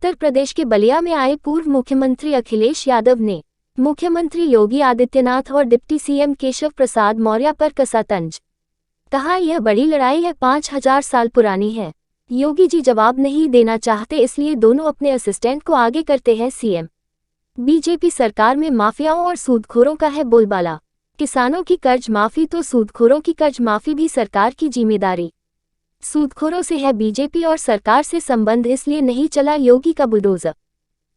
उत्तर प्रदेश के बलिया में आए पूर्व मुख्यमंत्री अखिलेश यादव ने मुख्यमंत्री योगी आदित्यनाथ और डिप्टी सीएम केशव प्रसाद मौर्य पर कसा तंज। कहा, यह बड़ी लड़ाई है, 5000 साल पुरानी है। योगी जी जवाब नहीं देना चाहते, इसलिए दोनों अपने असिस्टेंट को आगे करते हैं सीएम। बीजेपी सरकार में माफियाओं और सूदखोरों का है बोलबाला। किसानों की कर्ज माफी तो सूदखोरों की कर्ज माफी भी सरकार की जिम्मेदारी। सूदखोरों से है बीजेपी और सरकार से संबंध, इसलिए नहीं चला योगी का बुलडोजर।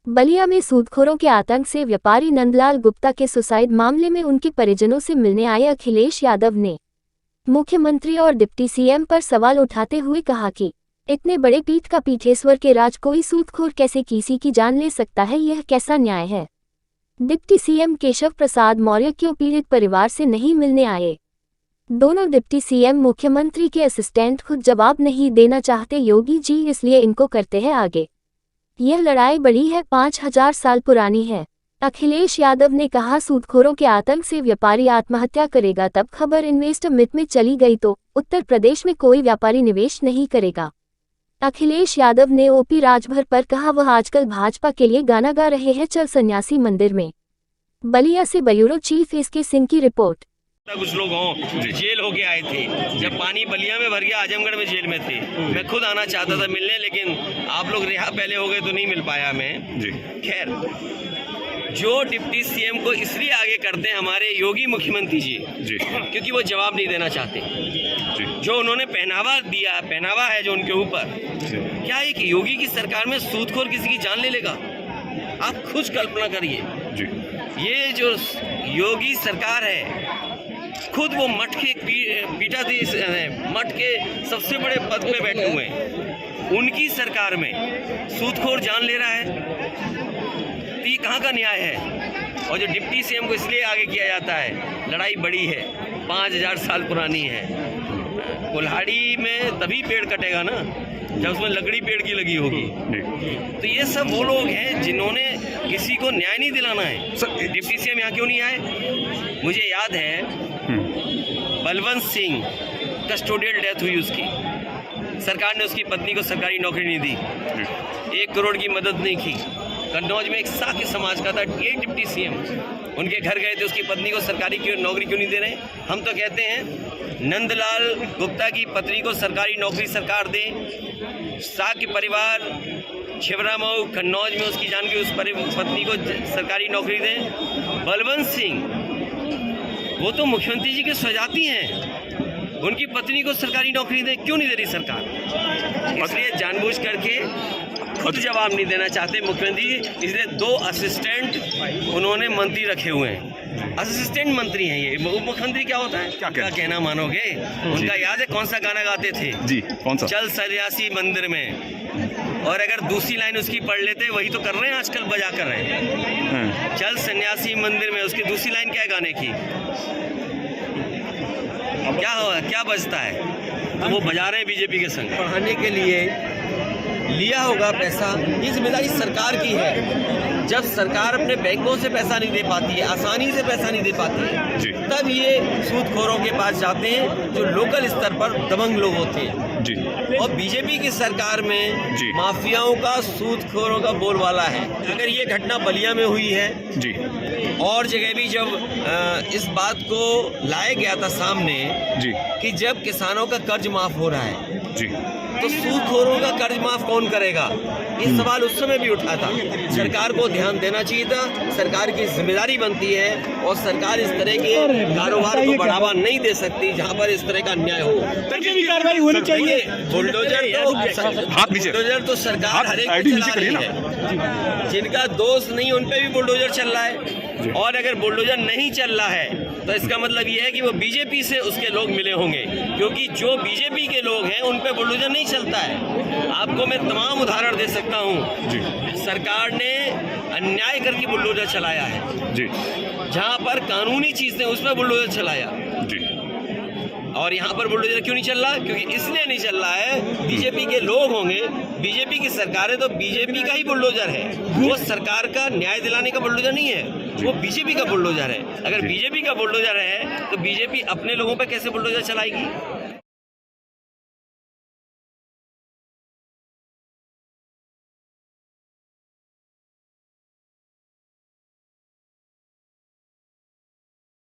बलिया में सूदखोरों के आतंक से व्यापारी नंदलाल गुप्ता के सुसाइड मामले में उनके परिजनों से मिलने आए अखिलेश यादव ने मुख्यमंत्री और डिप्टी सीएम पर सवाल उठाते हुए कहा कि इतने बड़े पीठ का पीठेश्वर के राज कोई सूदखोर कैसे किसी की जान ले सकता है, यह कैसा न्याय है। डिप्टी सीएम केशव प्रसाद मौर्य क्यों पीड़ित परिवार से नहीं मिलने आए। दोनों डिप्टी सीएम मुख्यमंत्री के असिस्टेंट खुद जवाब नहीं देना चाहते योगी जी, इसलिए इनको करते हैं आगे। यह लड़ाई बड़ी है, 5000 साल पुरानी है। अखिलेश यादव ने कहा, सूदखोरों के आतंक से व्यापारी आत्महत्या करेगा तब खबर इन्वेस्टर मिट में चली गई तो उत्तर प्रदेश में कोई व्यापारी निवेश नहीं करेगा। अखिलेश यादव ने ओपी राजभर पर कहा, वह आजकल भाजपा के लिए गाना गा रहे हैं चल सन्यासी मंदिर में। बलिया से ब्यूरो चीफ एसके सिंह की रिपोर्ट। कुछ लोग हों जेल होके आए थे, जब पानी बलिया में भर गया आजमगढ़ में जेल में थे। मैं खुद आना चाहता था मिलने, लेकिन आप लोग रिहा पहले हो गए तो नहीं मिल पाया मैं। खैर, जो डिप्टी सीएम को इसलिए आगे करते हैं हमारे योगी मुख्यमंत्री जी क्योंकि वो जवाब नहीं देना चाहते। जो उन्होंने पहनावा दिया, पहनावा है जो उनके ऊपर, क्या एक योगी की सरकार में सूदखोर किसी की जान ले लेगा? आप खुद कल्पना करिए। ये जो योगी सरकार है, खुद वो मठ के पीठाधीश मठ के सबसे बड़े पद पे बैठे हुए हैं, उनकी सरकार में सूदखोर जान ले रहा है। तो ये कहाँ का न्याय है? और जो डिप्टी सीएम को इसलिए आगे किया जाता है, लड़ाई बड़ी है, 5000 साल पुरानी है। कुल्हाड़ी में तभी पेड़ कटेगा ना जब उसमें लकड़ी पेड़ की लगी होगी। तो ये सब वो लोग हैं जिन्होंने किसी को न्याय नहीं दिलाना है। डिप्टी सीएम यहाँ क्यों नहीं आए? मुझे याद है बलवंत सिंह कस्टोडियल डेथ हुई उसकी, सरकार ने उसकी पत्नी को सरकारी नौकरी नहीं दी, 1 करोड़ की मदद नहीं की। कन्नौज में एक साकी समाज का था, ये डिप्टी सीएम उनके घर गए थे, उसकी पत्नी को सरकारी नौकरी क्यों नहीं दे रहे? हम तो कहते हैं नंदलाल गुप्ता की पत्नी को सरकारी नौकरी सरकार दे। साकी परिवार छिबरामऊ कन्नौज में उसकी जान की उस पत्नी को सरकारी नौकरी दे। बलवंत सिंह वो तो मुख्यमंत्री जी के स्वजाती हैं, उनकी पत्नी को सरकारी नौकरी दे, क्यों नहीं दे रही सरकार? इसलिए जानबूझ करके खुद जवाब नहीं देना चाहते मुख्यमंत्री, इसलिए 2 असिस्टेंट उन्होंने मंत्री रखे हुए हैं। असिस्टेंट मंत्री हैं ये। उप मुख्यमंत्री क्या होता है? क्या कहना मानोगे? उनका याद है कौन सा गाना गाते थे? जी, कौन सा? चल सन्यासी मंदिर में। और अगर दूसरी लाइन उसकी पढ़ लेते, वही तो कर रहे हैं आजकल, बजा कर रहे हैं। चल सन्यासी मंदिर में, उसकी दूसरी लाइन क्या है गाने की? क्या होगा, क्या बजता है? तो वो बजा रहे हैं बीजेपी के संग। पढ़ाने के लिए लिया होगा पैसा, ये जिम्मेदारी सरकार की है। जब सरकार अपने बैंकों से पैसा नहीं दे पाती है, आसानी से पैसा नहीं दे पाती है, तब ये सूदखोरों के पास जाते हैं जो लोकल स्तर पर दबंग लोग होते हैं। और बीजेपी की सरकार में माफियाओं का, सूदखोरों का बोलबाला है। अगर ये घटना बलिया में हुई है और जगह भी जब इस बात को लाया गया था सामने कि जब किसानों का कर्ज माफ हो रहा है तो सूदखोरों का कर्ज माफ कौन करेगा? ये सवाल उस समय भी उठा था। सरकार को ध्यान देना चाहिए था, सरकार की जिम्मेदारी बनती है और सरकार इस तरह के कारोबार को बढ़ावा नहीं दे सकती जहां पर इस तरह का अन्याय हो। कार्रवाई होनी चाहिए। बुलडोजर तो सरकार हर एक चला रही है, जिनका दोष नहीं उन पे भी बुलडोजर चल रहा है। और अगर बुलडोजर नहीं चल रहा है तो इसका मतलब ये है कि वो बीजेपी से उसके लोग मिले होंगे, क्योंकि जो बीजेपी के लोग हैं उन पे बुलडोजर नहीं चलता है। आपको मैं तमाम उदाहरण दे सकता हूँ। सरकार ने अन्याय करके बुलडोजर चलाया है, जहाँ पर कानूनी चीज थे उस पर बुलडोजर चलाया। और यहाँ पर बुलडोजर क्यों नहीं चल रहा? क्योंकि इसलिए नहीं चल रहा है, बीजेपी के लोग होंगे, बीजेपी की सरकार है तो बीजेपी का ही बुलडोजर है। वो सरकार का न्याय दिलाने का बुलडोजर नहीं है, वो बीजेपी का बुलडोजर है। अगर बीजेपी का बुलडोजर है तो बीजेपी अपने लोगों पर कैसे बुलडोजर चलाएगी?